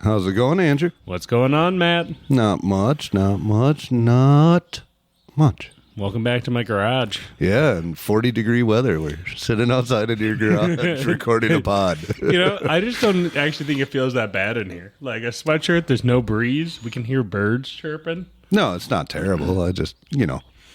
How's it going, Andrew? What's going on, Matt? Not much. Welcome back to my garage. Yeah, and 40-degree weather. We're sitting outside in your garage recording a pod. I just don't actually think it feels that bad in here. Like a sweatshirt, there's no breeze. We can hear birds chirping. No, it's not terrible. I just,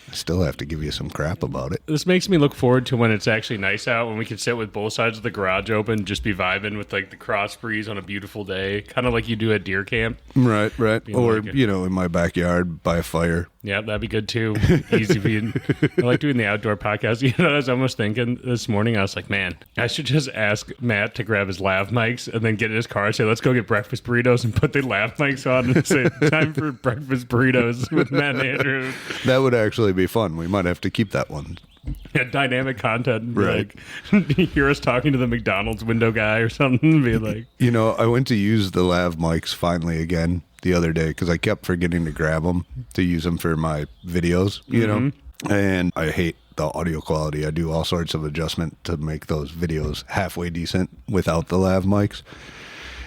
I still have to give you some crap about it. This makes me look forward to when it's actually nice out, when we can sit with both sides of the garage open, just be vibing with like the cross breeze on a beautiful day, kind of like you do at deer camp. Right. Or, in my backyard by a fire. Yeah, that'd be good too. Easy being. I like doing the outdoor podcast. I was almost thinking this morning, I was like, man, I should just ask Matt to grab his lav mics and then get in his car and say, let's go get breakfast burritos and put the lav mics on and say, time for breakfast burritos with Matt and Andrew. That would actually be fun. We might have to keep that one. Yeah, dynamic content. Right. Like, hear us talking to the McDonald's window guy or something. Be like, I went to use the lav mics finally again the other day because I kept forgetting to grab them to use them for my videos, and I hate the audio quality. I do all sorts of adjustment to make those videos halfway decent without the lav mics.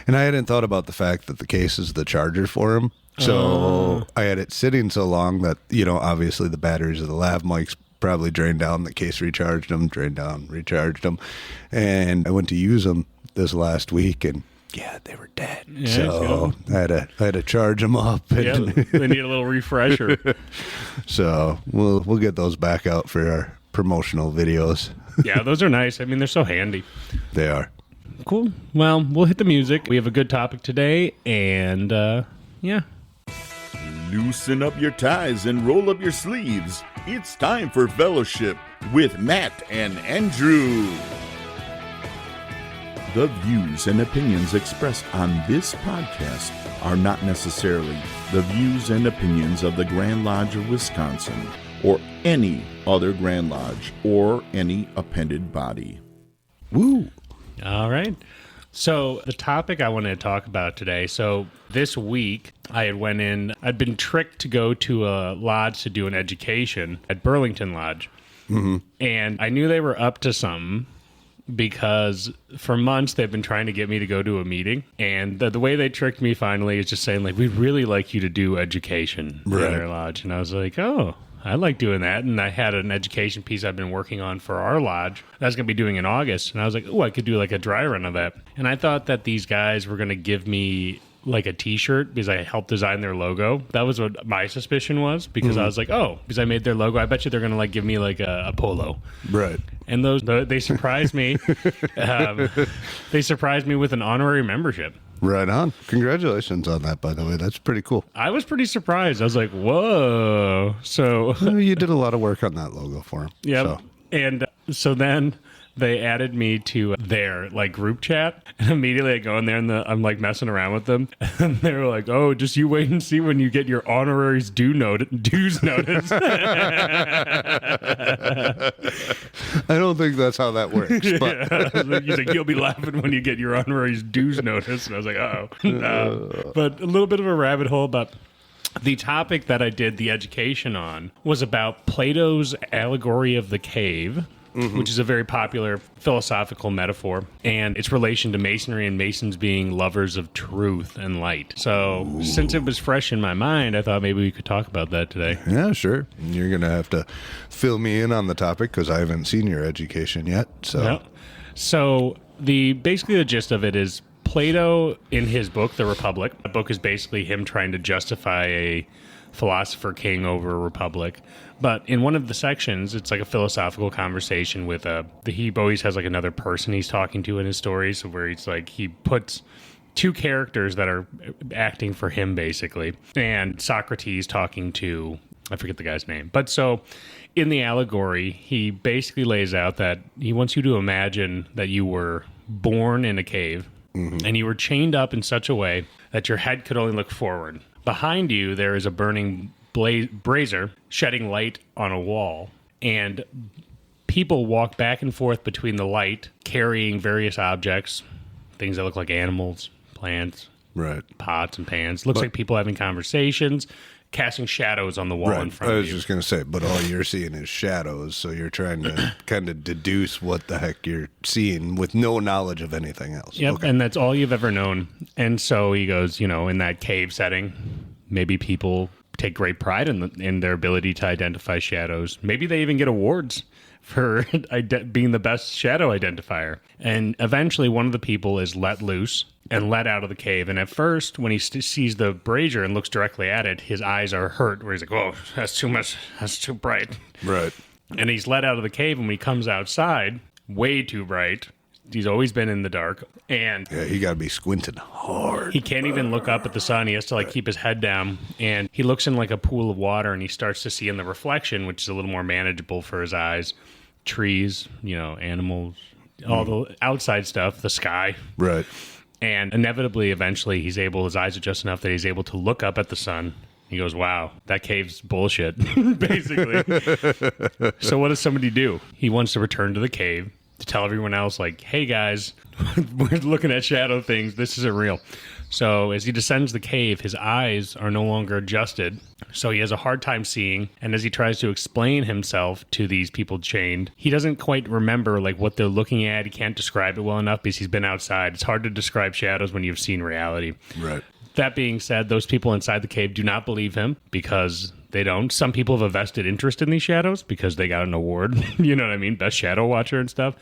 And I hadn't thought about the fact that the case is the charger for them. So I had it sitting so long that, obviously the batteries of the lav mics probably drained down. The case recharged them, drained down, recharged them. And I went to use them this last week and yeah, they were dead. Yeah, so I had to charge them up. Yeah, they need a little refresher. So we'll get those back out for our promotional videos. Yeah, those are nice. I mean, they're so handy. They are. Cool. Well, we'll hit the music. We have a good topic today, and yeah. Loosen up your ties and roll up your sleeves. It's time for Fellowship with Matt and Andrew. The views and opinions expressed on this podcast are not necessarily the views and opinions of the Grand Lodge of Wisconsin or any other Grand Lodge or any appended body. Woo! All right. So the topic I wanted to talk about today. So this week I'd been tricked to go to a lodge to do an education at Burlington Lodge. Mm-hmm. And I knew they were up to something because for months they've been trying to get me to go to a meeting. And the way they tricked me finally is just saying, like, we'd really like you to do education at our lodge. And I was like, oh, I like doing that. And I had an education piece I've been working on for our lodge that I was going to be doing in August. And I was like, oh, I could do like a dry run of that. And I thought that these guys were going to give me like a t-shirt because I helped design their logo. That was what my suspicion was, because I was like, oh, because I made their logo, I bet you they're going to like give me like a polo. Right. And they surprised me. They surprised me with an honorary membership. Right on. Congratulations on that, by the way. That's pretty cool. I was pretty surprised. I was like, whoa. So you did a lot of work on that logo for him. Yeah. So. And so then they added me to their like group chat, and immediately I go in there and I'm like messing around with them, and they were like, "Oh, just you wait and see when you get your honoraries dues notice." I don't think that's how that works. But yeah. He's like, "You'll be laughing when you get your honoraries dues notice," and I was like, "Oh." But a little bit of a rabbit hole about. The topic that I did the education on was about Plato's Allegory of the Cave, which is a very popular philosophical metaphor, and its relation to Masonry and Masons being lovers of truth and light. So since it was fresh in my mind, I thought maybe we could talk about that today. Yeah, sure. You're going to have to fill me in on the topic because I haven't seen your education yet. So, yeah. So basically the gist of it is Plato, in his book, The Republic, the book is basically him trying to justify a philosopher king over a republic. But in one of the sections, it's like a philosophical conversation with he always has like another person he's talking to in his stories, where he's like, he puts two characters that are acting for him, basically. And Socrates talking to, I forget the guy's name. But so in the allegory, he basically lays out that he wants you to imagine that you were born in a cave. Mm-hmm. And you were chained up in such a way that your head could only look forward. Behind you, there is a burning brazier shedding light on a wall. And people walk back and forth between the light, carrying various objects, things that look like animals, plants, Right. pots and pans. Looks like people having conversations, casting shadows on the wall in front I of was you. just going to say, but all you're seeing is shadows, so you're trying to kind of deduce what the heck you're seeing with no knowledge of anything else. Yep, Okay. and that's all you've ever known. And so he goes, in that cave setting, maybe people take great pride in their ability to identify shadows. Maybe they even get awards for being the best shadow identifier. And eventually one of the people is let loose and let out of the cave. And at first, when he sees the brazier and looks directly at it, his eyes are hurt, where he's like, "Whoa, that's too much. That's too bright." Right. And he's let out of the cave, and when he comes outside, way too bright. He's always been in the dark, and Yeah, you got to be squinting hard. he can't even look up at the sun. He has to keep his head down, and he looks in like a pool of water, and he starts to see in the reflection, which is a little more manageable for his eyes, trees, animals, all the outside stuff, the sky. Right. And inevitably, eventually, his eyes adjust enough that he's able to look up at the sun. He goes, "Wow, that cave's bullshit," basically. So what does somebody do? He wants to return to the cave to tell everyone else, "Hey guys, we're looking at shadow things. This isn't real." So as he descends the cave, his eyes are no longer adjusted. So he has a hard time seeing. And as he tries to explain himself to these people chained, he doesn't quite remember what they're looking at. He can't describe it well enough because he's been outside. It's hard to describe shadows when you've seen reality. Right. That being said, those people inside the cave do not believe him because they don't. Some people have a vested interest in these shadows because they got an award, you know what I mean? Best shadow watcher and stuff.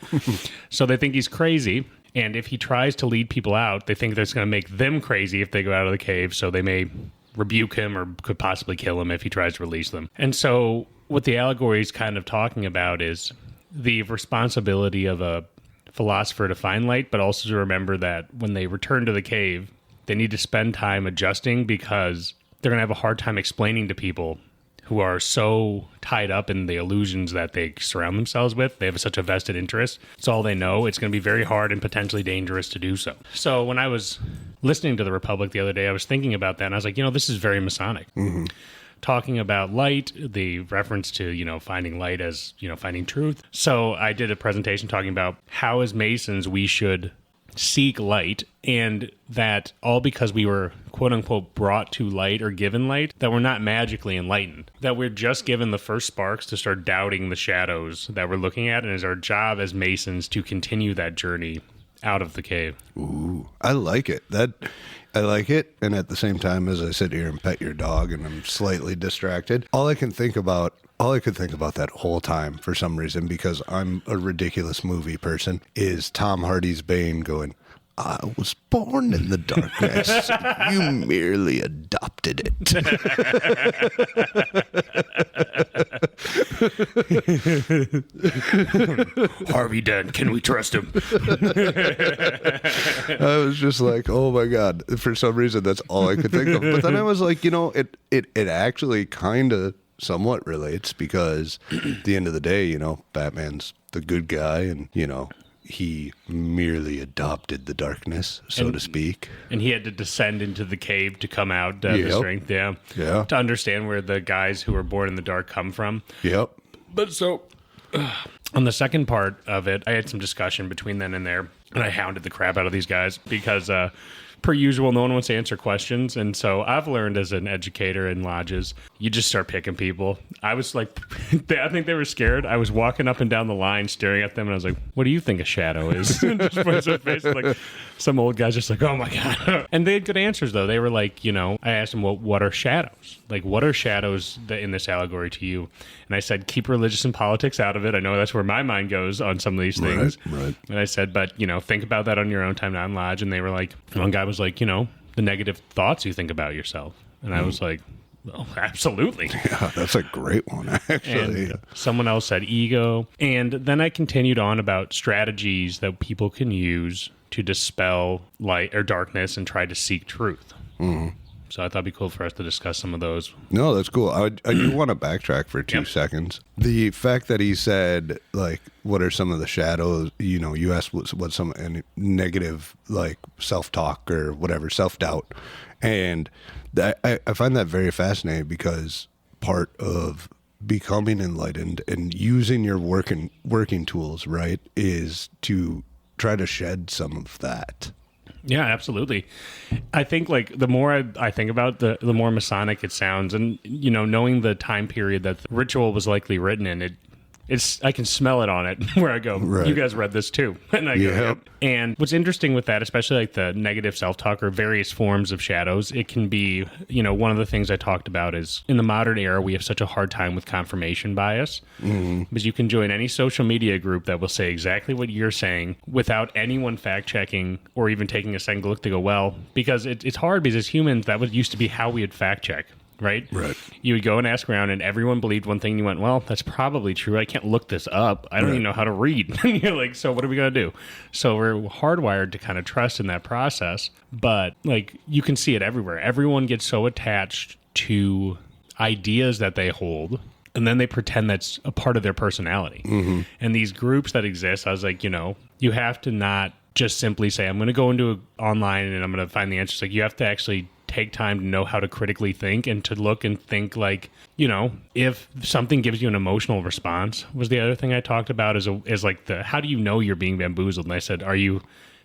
So they think he's crazy. And if he tries to lead people out, they think that's going to make them crazy if they go out of the cave. So they may rebuke him or could possibly kill him if he tries to release them. And so what the allegory is kind of talking about is the responsibility of a philosopher to find light, but also to remember that when they return to the cave, they need to spend time adjusting because they're going to have a hard time explaining to people who are so tied up in the illusions that they surround themselves with. They have such a vested interest. It's all they know. It's going to be very hard and potentially dangerous to do so. So when I was listening to the Republic the other day, I was thinking about that, and I was like, this is very Masonic. Mm-hmm. Talking about light, the reference to, finding light as, finding truth. So I did a presentation talking about how as Masons we should seek light, and that all because we were quote unquote brought to light or given light, that we're not magically enlightened, that we're just given the first sparks to start doubting the shadows that we're looking at, and it's our job as Masons to continue that journey out of the cave. Ooh, I like it. I like it. And at the same time, as I sit here and pet your dog and I'm slightly distracted, all I could think about that whole time for some reason, because I'm a ridiculous movie person, is Tom Hardy's Bane going, "I was born in the darkness. You merely adopted it." Harvey Dent, can we trust him? I was just like, oh my God. For some reason, that's all I could think of. But then I was like, it actually kind of somewhat relates, because at the end of the day, Batman's the good guy, and, he merely adopted the darkness, so to speak. And he had to descend into the cave to come out to have the strength, Yeah. to understand where the guys who were born in the dark come from. Yep. But so, on the second part of it, I had some discussion between then and there, and I hounded the crap out of these guys because, per usual, no one wants to answer questions. And so I've learned as an educator in lodges, you just start picking people. I was like, I think they were scared. I was walking up and down the line staring at them, and I was like, "What do you think a shadow is?" Just points their face, like some old guy's just like, "Oh my God." And they had good answers, though. They were like, I asked them, "Well, what are shadows? What are shadows in this allegory to you?" And I said, "Keep religious and politics out of it. I know that's where my mind goes on some of these things." Right. And I said, "But, think about that on your own time, not in lodge." And they were like, one guy was like, the negative thoughts you think about yourself. And I was like, "Oh, absolutely." Yeah, that's a great one, actually. And someone else said ego. And then I continued on about strategies that people can use to dispel light or darkness and try to seek truth. Mm-hmm. So I thought it'd be cool for us to discuss some of those. No, that's cool. I do want to backtrack for 2 seconds. The fact that he said, what are some of the shadows, you asked what some any negative, self-talk or whatever, self-doubt. And I find that very fascinating, because part of becoming enlightened and using your working tools, right, is to try to shed some of that. Yeah, absolutely. I think like the more I think about it, the more Masonic it sounds, and knowing the time period that the ritual was likely written in, I can smell it on it where I go, Right. You guys read this too. And I go, yep. And what's interesting with that, especially like the negative self-talk or various forms of shadows, it can be, one of the things I talked about is in the modern era, we have such a hard time with confirmation bias. Because you can join any social media group that will say exactly what you're saying without anyone fact-checking or even taking a second look to go, well, because it's hard because as humans, that used to be how we would fact-check. Right? You would go and ask around and everyone believed one thing and you went, well, that's probably true. I can't look this up. I don't even know how to read. And you're like, so what are we going to do? So we're hardwired to kind of trust in that process. But like you can see it everywhere. Everyone gets so attached to ideas that they hold and then they pretend that's a part of their personality. And these groups that exist, I was like, you have to not just simply say, I'm going to go into online and I'm going to find the answers. Like you have to actually take time to know how to critically think and to look and think like, if something gives you an emotional response was the other thing I talked about is like how do you know you're being bamboozled? And I said, are you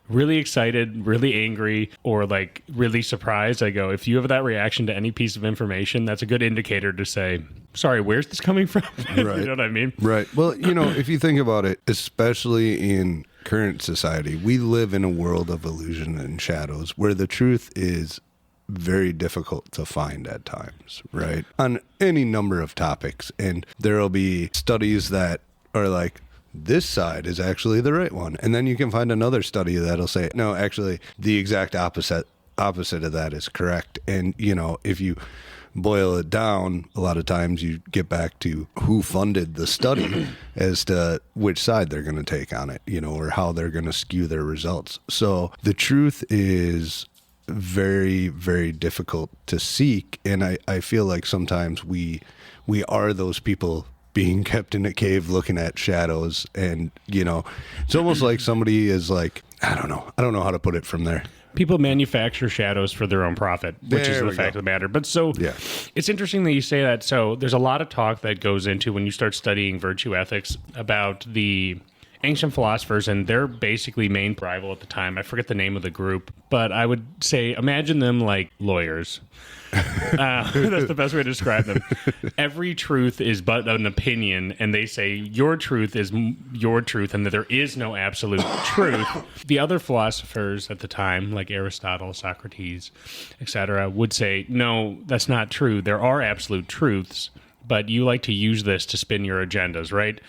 really excited, really angry, or like really surprised? I go, if you have that reaction to any piece of information, that's a good indicator to say, sorry, where's this coming from? Right. You know what I mean? Right. Well, if you think about it, especially in current society, we live in a world of illusion and shadows where the truth is very difficult to find at times, right? On any number of topics. And there'll be studies that are like, this side is actually the right one. And then you can find another study that'll say, no, actually, the exact opposite of that is correct. And, if you boil it down, a lot of times you get back to who funded the study as to which side they're going to take on it, or how they're going to skew their results. So the truth is very, very difficult to seek. And I feel like sometimes we are those people being kept in a cave looking at shadows. And, it's almost like somebody is like, I don't know how to put it from there. People manufacture shadows for their own profit, which is the fact of the matter. But it's interesting that you say that. So there's a lot of talk that goes into when you start studying virtue ethics about the ancient philosophers and their basically main rival at the time. I forget the name of the group, but I would say imagine them like lawyers. That's the best way to describe them. Every truth is but an opinion, and they say your truth is your truth and that there is no absolute truth. The other philosophers at the time, like Aristotle, Socrates, etc., would say, no, that's not true. There are absolute truths, but you like to use this to spin your agendas, right?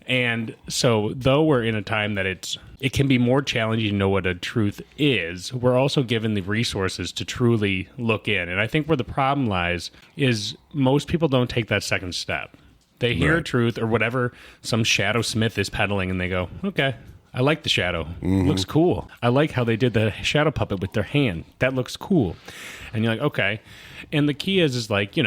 And so though we're in a time that it can be more challenging to know what a truth is, we're also given the resources to truly look in. And I think where the problem lies is most people don't take that second step. They hear a truth or whatever some shadow smith is peddling and they go, okay, I like the shadow. Looks cool. I like how they did the shadow puppet with their hand. That looks cool. And you're like, okay. And the key is like,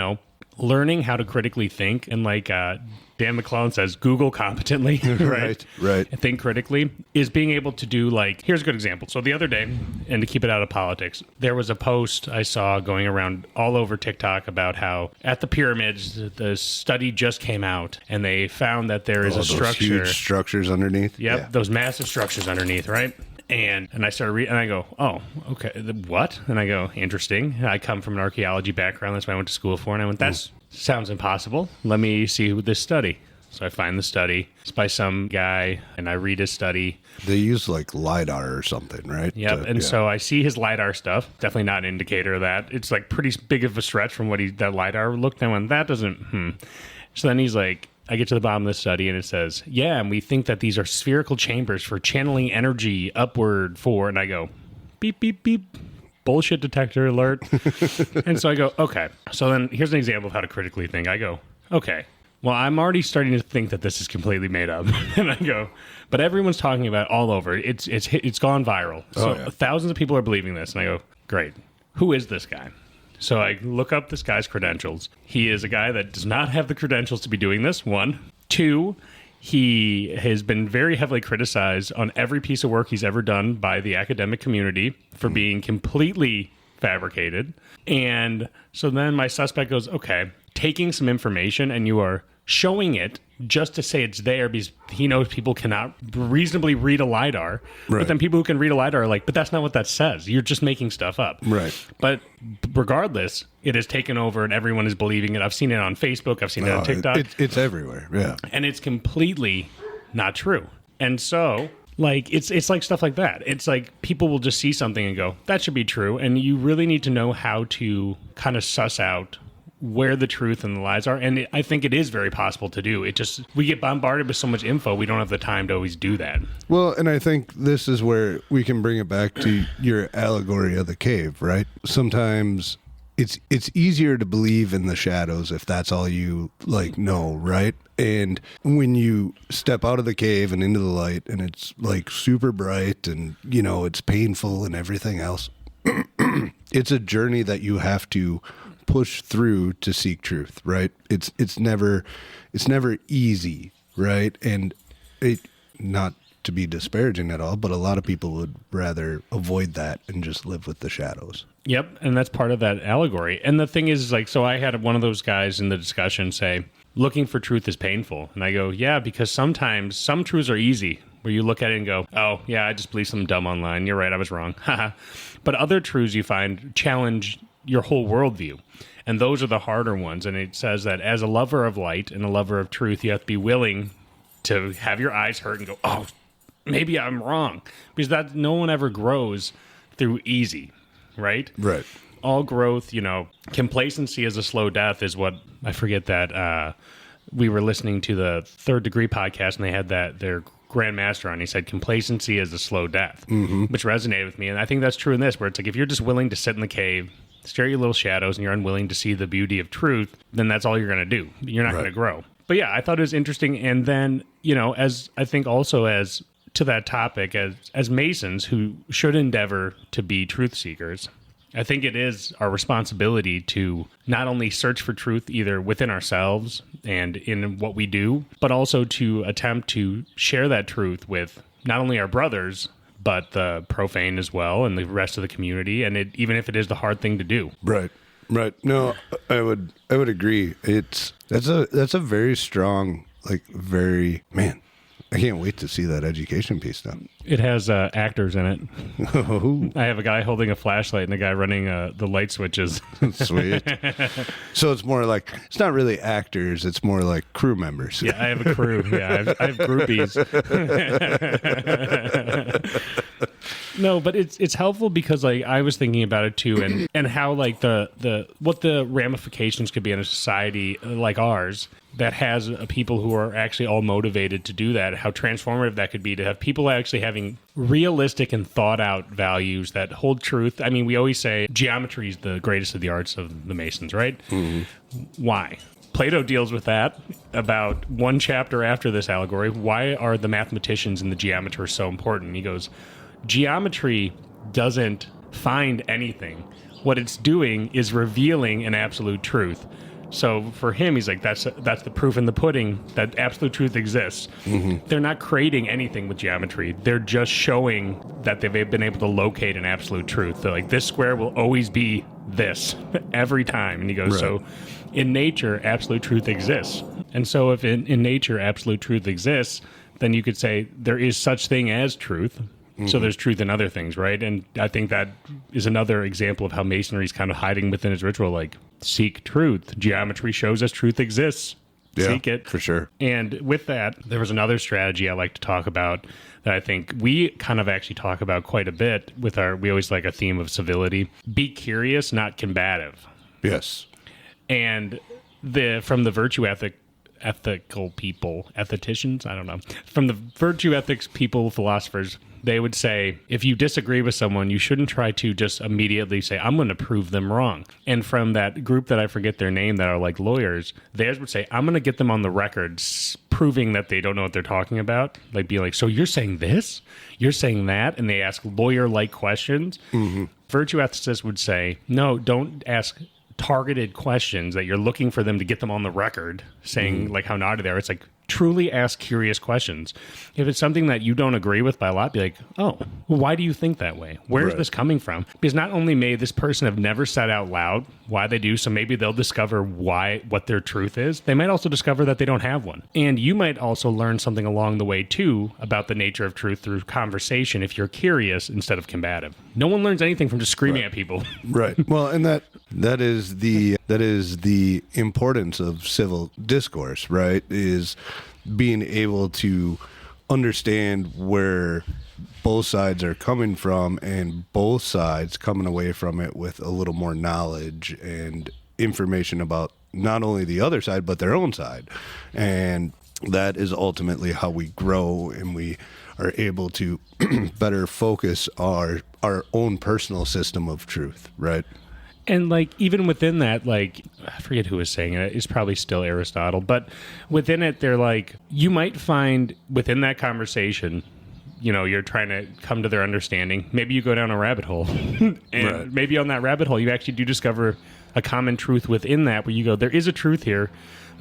learning how to critically think and like Dan McClellan says, Google competently, right? Right. Think critically is being able to do like, here's a good example. So the other day, and to keep it out of politics, there was a post I saw going around all over TikTok about how at the pyramids, the study just came out and they found that there is a structure. Huge structures underneath. Yep. Yeah. Those massive structures underneath, right? And I started reading, and I go, oh, okay, what? And I go, interesting. I come from an archaeology background. That's what I went to school for. And I went, that sounds impossible. Let me see this study. So I find the study. It's by some guy, and I read his study. They use like LiDAR or something, right? Yep. So I see his LiDAR stuff. Definitely not an indicator of that. It's like pretty big of a stretch from what that LiDAR looked. And I went, that doesn't, So then he's like, I get to the bottom of the study and it says, yeah, and we think that these are spherical chambers for channeling energy upward for, and I go, beep, beep, beep, bullshit detector alert. And so I go, okay. So then here's an example of how to critically think. I go, okay, well, I'm already starting to think that this is completely made up. And I go, but everyone's talking about it all over. It's gone viral. So thousands of people are believing this. And I go, great. Who is this guy? So I look up this guy's credentials. He is a guy that does not have the credentials to be doing this, 1. 2, he has been very heavily criticized on every piece of work he's ever done by the academic community for being completely fabricated. And so then my suspect goes, okay, taking some information and you are showing it just to say it's there because he knows people cannot reasonably read a LiDAR. Right. But then people who can read a LiDAR are like, but that's not what that says. You're just making stuff up. Right. But regardless, it has taken over and everyone is believing it. I've seen it on Facebook. I've seen it on TikTok. It's everywhere. Yeah. And it's completely not true. And so, like, it's like stuff like that. It's like people will just see something and go, that should be true. And you really need to know how to kind of suss out where the truth and the lies are. And I think it is very possible to do. It just, we get bombarded with so much info, we don't have the time to always do that. Well, and I think this is where we can bring it back to your allegory of the cave, right? Sometimes it's easier to believe in the shadows if that's all you like know, right? And when you step out of the cave and into the light and it's like super bright and, you know, it's painful and everything else, it's a journey that you have to push through to seek truth, right? It's never easy, right? And it, not to be disparaging at all, but a lot of people would rather avoid that and just live with the shadows. Yep, and that's part of that allegory. And the thing is, like, so I had one of those guys in the discussion say, looking for truth is painful. And I go, yeah, because sometimes some truths are easy, where you look at it and go, oh, yeah, I just believe something dumb online. You're right, I was wrong. But other truths you find challenge your whole worldview. And those are the harder ones. And it says that as a lover of light and a lover of truth, you have to be willing to have your eyes hurt and go, oh, maybe I'm wrong. Because that no one ever grows through easy, right? Right. All growth, you know, complacency is a slow death is what, I forget that, we were listening to the Third Degree podcast and they had that, their grandmaster on. He said, complacency is a slow death, which resonated with me. And I think that's true in this, where it's like, if you're just willing to sit in the cave, stare at your little shadows, and you're unwilling to see the beauty of truth, then that's all you're going to do. You're not going to grow. But yeah, I thought it was interesting. And then, you know, as I think also as to that topic, as Masons who should endeavor to be truth seekers, I think it is our responsibility to not only search for truth either within ourselves and in what we do, but also to attempt to share that truth with not only our brothers, but the profane as well and the rest of the community. And even if it is the hard thing to do. Right. Right. No, I would agree. That's a very strong, like very, man, I can't wait to see that education piece done. It has actors in it. Oh. I have a guy holding a flashlight and a guy running the light switches. Sweet. So it's more like, it's not really actors, it's more like crew members. Yeah, I have a crew. Yeah, I have groupies. No, but it's helpful because like I was thinking about it too, and how like the what the ramifications could be in a society like ours that has people who are actually all motivated to do that, how transformative that could be to have people actually having realistic and thought out values that hold truth. I mean, we always say geometry is the greatest of the arts of the Masons, right? Mm-hmm. Why? Plato deals with that about one chapter after this allegory. Why are the mathematicians and the geometers so important? He goes, geometry doesn't find anything. What it's doing is revealing an absolute truth. So for him, he's like, that's the proof in the pudding that absolute truth exists. Mm-hmm. They're not creating anything with geometry. They're just showing that they've been able to locate an absolute truth. They're like, this square will always be this every time. And he goes, right. So in nature, absolute truth exists. And so if in nature, absolute truth exists, then you could say there is such thing as truth. Mm-hmm. So there's truth in other things, right? And I think that is another example of how Masonry is kind of hiding within its ritual, like, seek truth. Geometry shows us truth exists. Yeah, seek it. For sure. And with that, there was another strategy I like to talk about that I think we kind of actually talk about quite a bit with we always like a theme of civility. Be curious, not combative. Yes. And from the virtue ethical people, ethicians, I don't know. From the virtue ethics people, philosophers, they would say, if you disagree with someone, you shouldn't try to just immediately say, I'm going to prove them wrong. And from that group that I forget their name that are like lawyers, theirs would say, I'm going to get them on the record proving that they don't know what they're talking about. Like, be like, so you're saying this? You're saying that? And they ask lawyer-like questions. Mm-hmm. Virtue ethicists would say, no, don't ask targeted questions that you're looking for them to get them on the record saying like how naughty they are. It's like, truly ask curious questions. If it's something that you don't agree with by a lot, be like, oh, well, why do you think that way? Where's this coming from? Because not only may this person have never said out loud why they do, so maybe they'll discover what their truth is. They might also discover that they don't have one. And you might also learn something along the way, too, about the nature of truth through conversation if you're curious instead of combative. No one learns anything from just screaming at people. Right. Well, and that is the importance of civil discourse, right? Is being able to understand where both sides are coming from and both sides coming away from it with a little more knowledge and information about not only the other side but their own side. And that is ultimately how we grow and we are able to better focus our own personal system of truth, right? And like even within that, like I forget who was saying it. It's probably still Aristotle, but within it, they're like you might find within that conversation, you know, you're trying to come to their understanding. Maybe you go down a rabbit hole, and maybe on that rabbit hole, you actually do discover a common truth within that, where you go, there is a truth here,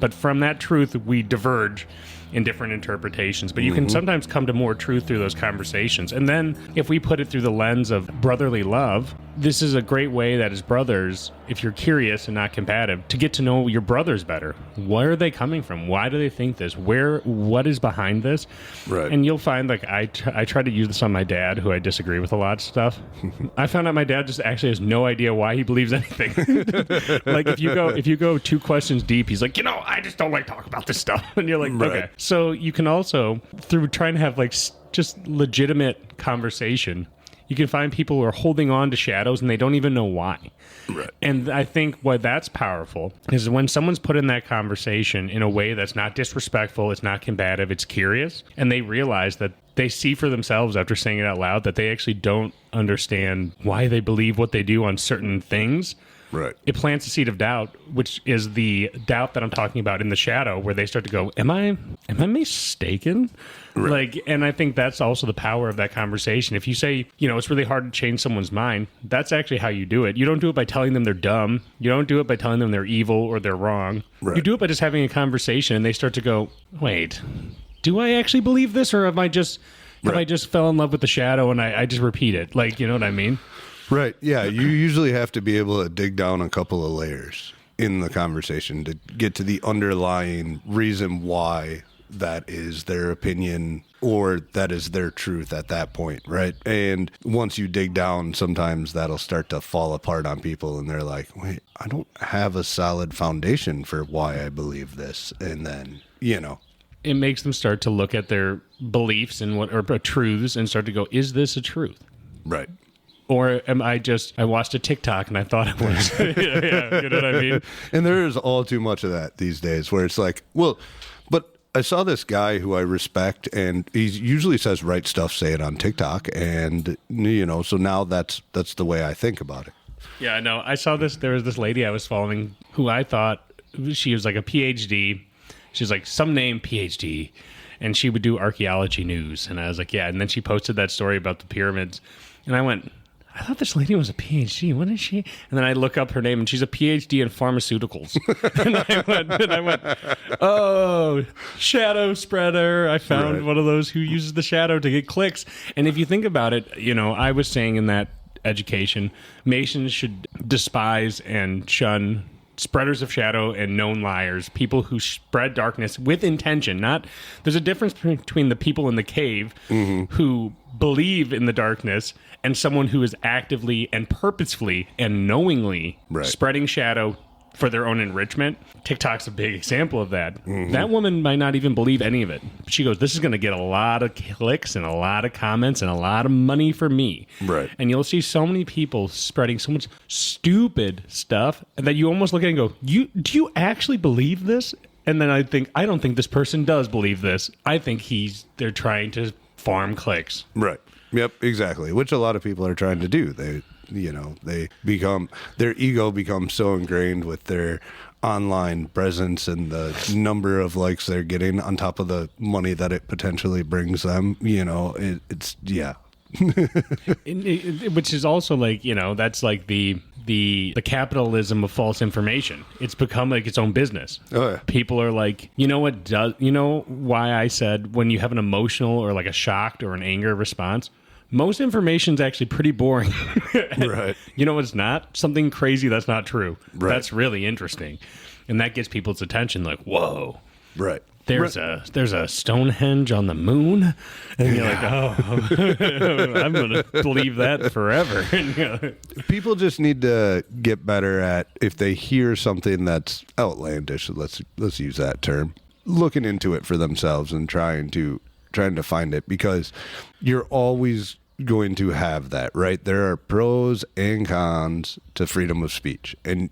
but from that truth we diverge in different interpretations. But you can sometimes come to more truth through those conversations. And then if we put it through the lens of brotherly love, this is a great way that as brothers, if you're curious and not combative, to get to know your brothers better. Where are they coming from? Why do they think this? What is behind this? Right. And you'll find like I try to use this on my dad, who I disagree with a lot of stuff. I found out my dad just actually has no idea why he believes anything. Like if you go 2 questions deep, he's like, I just don't like talking about this stuff. And you're like, okay. So you can also, through trying to have like just legitimate conversation, you can find people who are holding on to shadows and they don't even know why. Right. And I think why that's powerful is when someone's put in that conversation in a way that's not disrespectful, it's not combative, it's curious, and they realize that they see for themselves after saying it out loud that they actually don't understand why they believe what they do on certain things. Right. It plants a seed of doubt, which is the doubt that I'm talking about in the shadow, where they start to go, am I mistaken? Right. Like, and I think that's also the power of that conversation. If you say, it's really hard to change someone's mind, that's actually how you do it. You don't do it by telling them they're dumb. You don't do it by telling them they're evil or they're wrong. Right. You do it by just having a conversation, and they start to go, wait, do I actually believe this, or have I just fell in love with the shadow and I just repeat it? Like, you know what I mean? Right. Yeah. You usually have to be able to dig down a couple of layers in the conversation to get to the underlying reason why that is their opinion or that is their truth at that point. Right. And once you dig down, sometimes that'll start to fall apart on people and they're like, wait, I don't have a solid foundation for why I believe this. And then, it makes them start to look at their beliefs and or truths and start to go, is this a truth? Right. Or am I watched a TikTok and I thought it was. Yeah, you know what I mean? And there is all too much of that these days where it's like, well, but I saw this guy who I respect and he usually says right stuff, say it on TikTok. And, so now that's the way I think about it. Yeah, I know. I saw this. There was this lady I was following who I thought she was like a PhD. She's like some name PhD. And she would do archaeology news. And I was like, yeah. And then she posted that story about the pyramids. And I went, I thought this lady was a PhD. What is she? And then I look up her name, and she's a PhD in pharmaceuticals. and I went, oh, shadow spreader. I found one of those who uses the shadow to get clicks. And if you think about it, I was saying in that education, Masons should despise and shun spreaders of shadow and known liars, people who spread darkness with intention. There's a difference between the people in the cave who believe in the darkness and someone who is actively and purposefully and knowingly spreading shadow for their own enrichment. TikTok's a big example of that. That woman might not even believe any of it. She goes, this is going to get a lot of clicks and a lot of comments and a lot of money for me. Right. And you'll see so many people spreading so much stupid stuff that you almost look at it and go, do you actually believe this? And then I don't think this person does believe this. I think they're trying to farm clicks. Right. Yep, exactly. Which a lot of people are trying to do. Their ego becomes so ingrained with their online presence and the number of likes they're getting on top of the money that it potentially brings them. Which is also like, that's like the capitalism of false information. It's become like its own business. Oh, yeah. People are like, you know why I said when you have an emotional or like a shocked or an anger response, most information is actually pretty boring. Right. You know what's not? Something crazy that's not true. Right. That's really interesting. And that gets people's attention like, whoa. Right. There's a Stonehenge on the moon, and you're like, oh, I'm gonna believe that forever. People just need to get better at, if they hear something that's outlandish, let's use that term, looking into it for themselves and trying to find it, because you're always going to have that, right? There are pros and cons to freedom of speech, and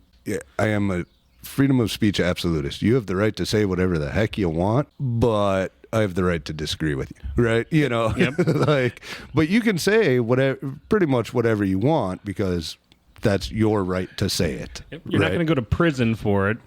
I am a freedom of speech absolutist. You have the right to say whatever the heck you want, but I have the right to disagree with you, right? Yep. But you can say pretty much whatever you want, because that's your right to say it. You're not going to go to prison for it.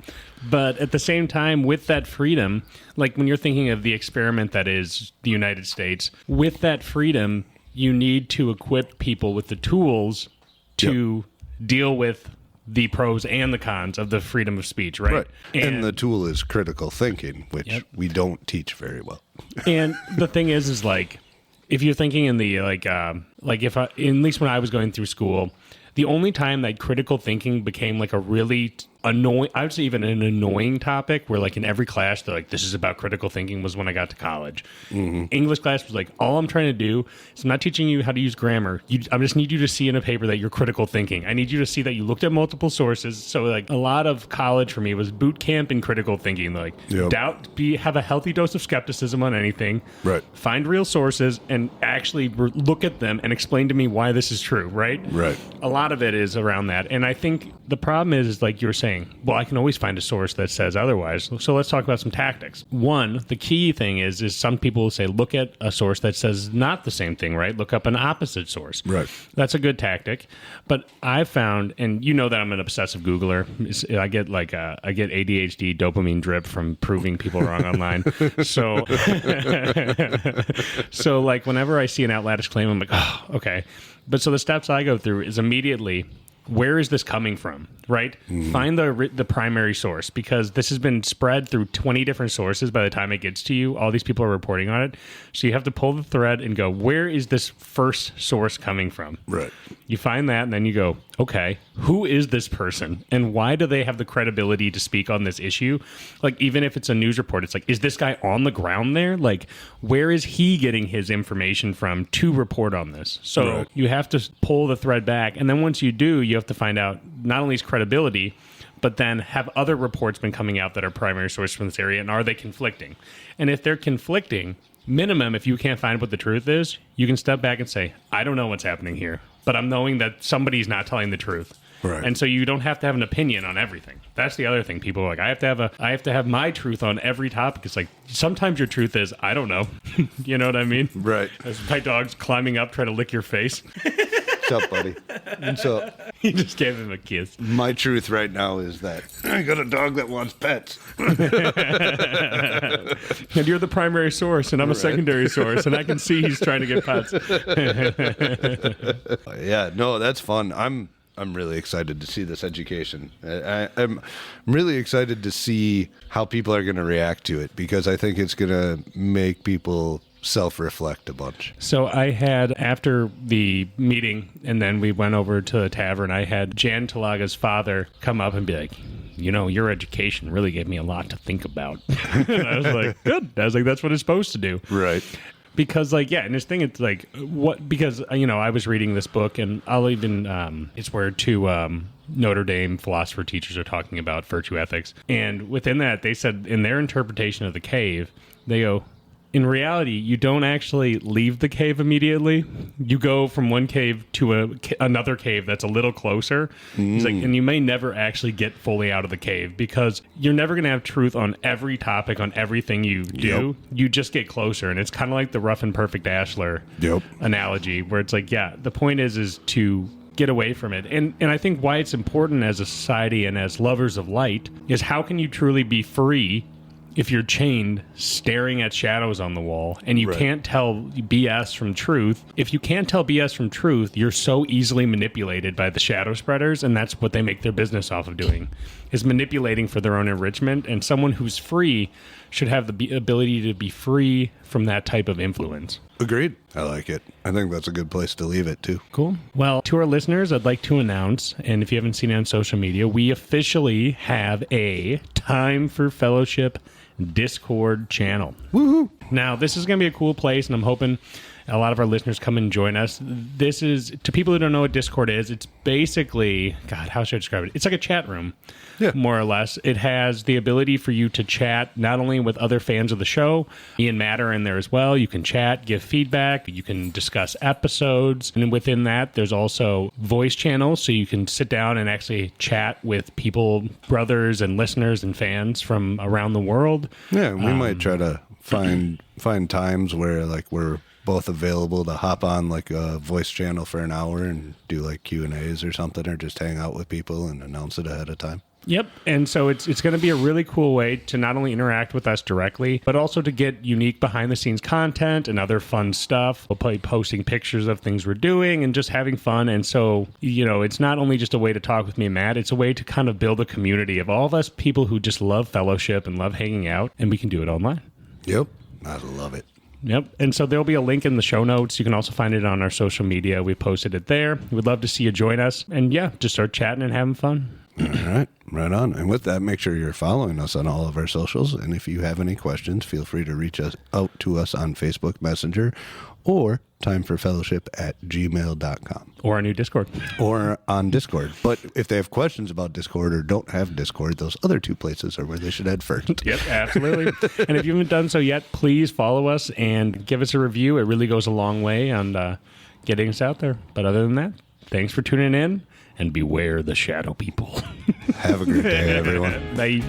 But at the same time, with that freedom, like when you're thinking of the experiment that is the United States, with that freedom, you need to equip people with the tools to deal with the pros and the cons of the freedom of speech, right? And the tool is critical thinking, which we don't teach very well. And the thing is like, if you're thinking in the at least when I was going through school, the only time that critical thinking became like a really annoying, I would say even an annoying topic, where like in every class they're like, this is about critical thinking, was when I got to college. Mm-hmm. English class was like, all I'm trying to do is, I'm not teaching you how to use grammar. I just need you to see in a paper that you're critical thinking. I need you to see that you looked at multiple sources. So like a lot of college for me was boot camp in critical thinking. Like have a healthy dose of skepticism on anything. Right. Find real sources and actually look at them and explain to me why this is true. Right. Right. A lot of it is around that. And I think the problem is like you were saying, well, I can always find a source that says otherwise. So let's talk about some tactics. One, the key thing is some people will say, look at a source that says not the same thing, right? Look up an opposite source. Right. That's a good tactic. But I've found, and you know that I'm an obsessive Googler. I get ADHD dopamine drip from proving people wrong online. So, so like whenever I see an outlandish claim, I'm like, oh, okay. But so the steps I go through is immediately, where is this coming from, right? Find the primary source, because this has been spread through 20 different sources by the time it gets to you. All these people are reporting on it. So you have to pull the thread and go, where is this first source coming from? Right. You find that, and then you go, okay, who is this person? And why do they have the credibility to speak on this issue? Like, even if it's a news report, it's like, is this guy on the ground there? Like, where is he getting his information from to report on this? So you have to pull the thread back. And then once you do, you have to find out not only his credibility, but then have other reports been coming out that are primary sources from this area, and are they conflicting? And if they're conflicting, minimum, if you can't find what the truth is, you can step back and say, I don't know what's happening here, but I'm knowing that somebody's not telling the truth. Right. And so you don't have to have an opinion on everything. That's the other thing. People are like, I have to have my truth on every topic. It's like, sometimes your truth is, I don't know. You know what I mean? Right. As my dog's climbing up, trying to lick your face. What's up, buddy? And so he just gave him a kiss. My truth right now is that I got a dog that wants pets. And you're the primary source, and I'm a secondary source, and I can see he's trying to get pets. Yeah, no, that's fun. I'm really excited to see this education. I'm really excited to see how people are going to react to it, because I think it's going to make people self-reflect a bunch. So I had, after the meeting, and then we went over to the tavern, I had Jan Talaga's father come up and be like, you know, your education really gave me a lot to think about. And I was like, good. I was like, that's what it's supposed to do. Right. Because, like, yeah, and his thing, it's like, what, because, you know, I was reading this book, and I'll even, it's where two Notre Dame philosopher teachers are talking about virtue ethics. And within that, they said, in their interpretation of the cave, they go, in reality, you don't actually leave the cave immediately. You go from one cave to another cave that's a little closer. He's like, and you may never actually get fully out of the cave, because you're never going to have truth on every topic, on everything you do. Yep. You just get closer. And it's kind of like the rough and perfect Ashlar analogy, where it's like, yeah, the point is to get away from it. And I think why it's important as a society and as lovers of light is, how can you truly be free if you're chained staring at shadows on the wall and you can't tell BS from truth, if you can't tell BS from truth, you're so easily manipulated by the shadow spreaders, and that's what they make their business off of doing, is manipulating for their own enrichment. And someone who's free should have the ability to be free from that type of influence. Agreed. I like it. I think that's a good place to leave it, too. Cool. Well, to our listeners, I'd like to announce, and if you haven't seen it on social media, we officially have a Time for Fellowship Discord channel. Woohoo! Now, this is going to be a cool place, and I'm hoping a lot of our listeners come and join us. This is, to people who don't know what Discord is, it's basically, God, how should I describe it? It's like a chat room, more or less. It has the ability for you to chat not only with other fans of the show, me and Matt are in there as well. You can chat, give feedback, you can discuss episodes, and within that, there's also voice channels, so you can sit down and actually chat with people, brothers and listeners and fans from around the world. Yeah, we might try to find times where like we're both available to hop on like a voice channel for an hour and do like Q&As or something, or just hang out with people and announce it ahead of time. Yep. And so it's going to be a really cool way to not only interact with us directly, but also to get unique behind the scenes content and other fun stuff. We'll be posting pictures of things we're doing and just having fun. And so, you know, it's not only just a way to talk with me and Matt, it's a way to kind of build a community of all of us people who just love fellowship and love hanging out, and we can do it online. Yep. I love it. Yep. And so there'll be a link in the show notes. You can also find it on our social media. We posted it there. We'd love to see you join us. And yeah, just start chatting and having fun. All right. Right on. And with that, make sure you're following us on all of our socials. And if you have any questions, feel free to reach out to us on Facebook Messenger or timeforfellowship@gmail.com. Or our new Discord. Or on Discord. But if they have questions about Discord or don't have Discord, those other two places are where they should head first. Yep, absolutely. And if you haven't done so yet, please follow us and give us a review. It really goes a long way on getting us out there. But other than that, thanks for tuning in, and beware the shadow people. Have a great day, everyone. Bye.